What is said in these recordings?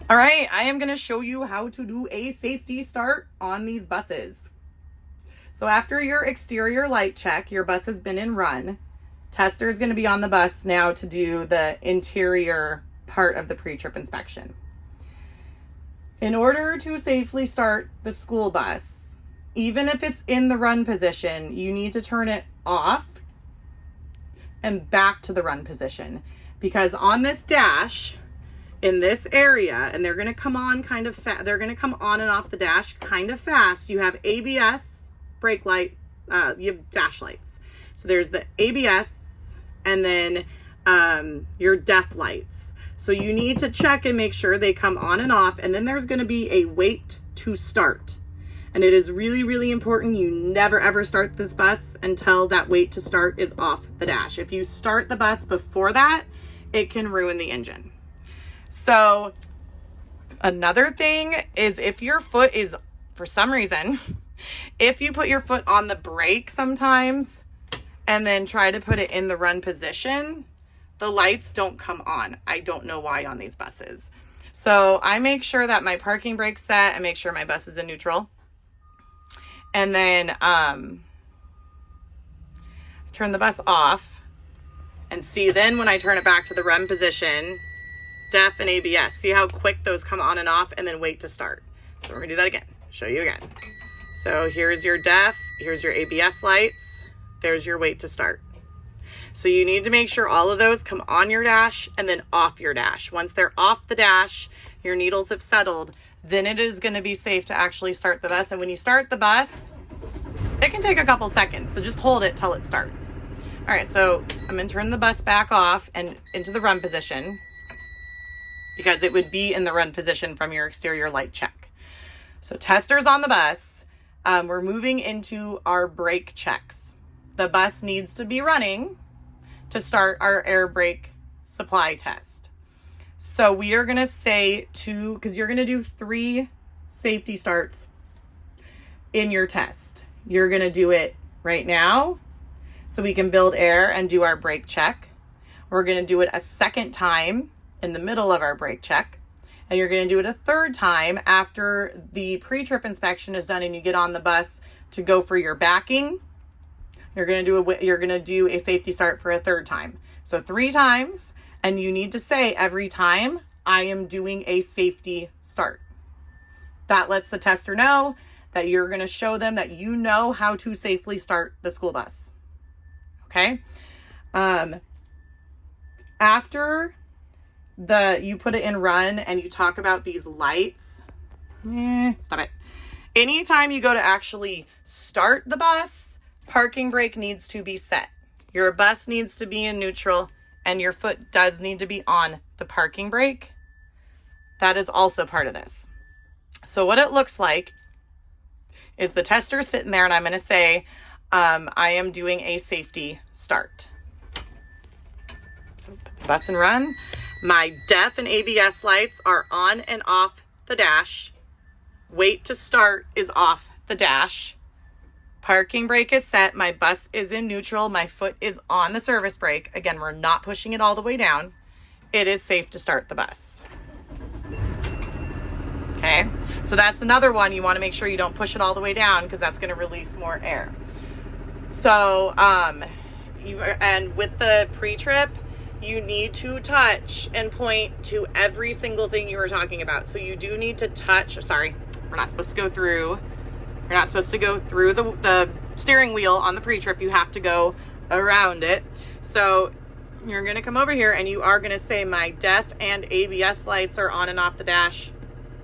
All right, I am going to show you how to do a safety start on these buses. So after your exterior light check, your bus has been in run. Tester is going to be on the bus now to do the interior part of the pre-trip inspection. In order to safely start the school bus, even if it's in the run position, you need to turn it off and back to the run position, because on this dash, in this area, and they're going to come on kind of fast, they're going to come on and off the dash kind of fast. You have ABS, brake light, you have dash lights. So there's the ABS and then your DEF lights. So you need to check and make sure they come on and off. And then there's going to be a wait to start. And it is really, really important you never ever start this bus until that wait to start is off the dash. If you start the bus before that, it can ruin the engine. So another thing is, if your foot is, for some reason, if you put your foot on the brake sometimes and then try to put it in the run position, the lights don't come on. I don't know why on these buses. So I make sure that my parking brake's set and make sure my bus is in neutral. And then turn the bus off, and see, then when I turn it back to the run position, DEF and ABS, see how quick those come on and off, and then wait to start. So we're gonna do that again, show you again. So here's your DEF, here's your ABS lights, there's your wait to start. So you need to make sure all of those come on your dash and then off your dash. Once they're off the dash, your needles have settled, then it is gonna be safe to actually start the bus. And when you start the bus, it can take a couple seconds, so just hold it till it starts. All right, so I'm gonna turn the bus back off and into the run position, because it would be in the run position from your exterior light check. So tester's on the bus. We're moving into our brake checks. The bus needs to be running to start our air brake supply test. So we are gonna say because you're gonna do 3 safety starts in your test. You're gonna do it right now so we can build air and do our brake check. We're gonna do it a second time in the middle of our brake check, and you're going to do it a third time after the pre-trip inspection is done and you get on the bus to go for your backing. You're going to do a safety start for a third time. So 3 times, and you need to say every time, I am doing a safety start. That lets the tester know that you're going to show them that you know how to safely start the school bus. Okay? After you put it in run and you talk about these lights, stop it. Anytime you go to actually start the bus, parking brake needs to be set. Your bus needs to be in neutral, and your foot does need to be on the parking brake. That is also part of this. So what it looks like is the tester sitting there, and I'm going to say, I am doing a safety start. So put the bus in run. My DEF and ABS lights are on and off the dash. Wait to start is off the dash. Parking brake is set. My bus is in neutral. My foot is on the service brake. Again, we're not pushing it all the way down. It is safe to start the bus. Okay, so that's another one. You want to make sure you don't push it all the way down, because that's going to release more air. So, and with the pre-trip, you need to touch and point to every single thing you were talking about. So you do need to touch, sorry, we're not supposed to go through the steering wheel on the pre-trip. You have to go around it. So you're going to come over here and you are going to say, my DEF and ABS lights are on and off the dash.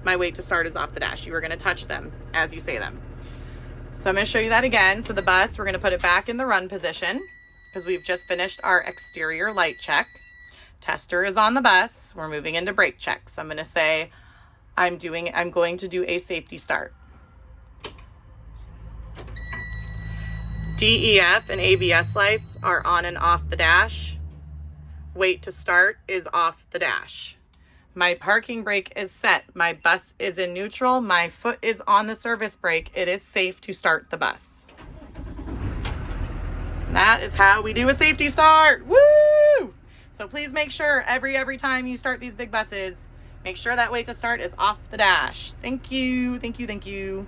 My wait to start is off the dash. You are going to touch them as you say them. So I'm going to show you that again. So the bus, we're going to put it back in the run position, because we've just finished our exterior light check. Tester is on the bus. We're moving into brake check. So I'm going to say, I'm going to do a safety start. DEF and ABS lights are on and off the dash. Wait to start is off the dash. My parking brake is set. My bus is in neutral. My foot is on the service brake. It is safe to start the bus. That is how we do a safety start. Woo! So please make sure every time you start these big buses, Make sure that wait to start is off the dash. Thank you, thank you, thank you.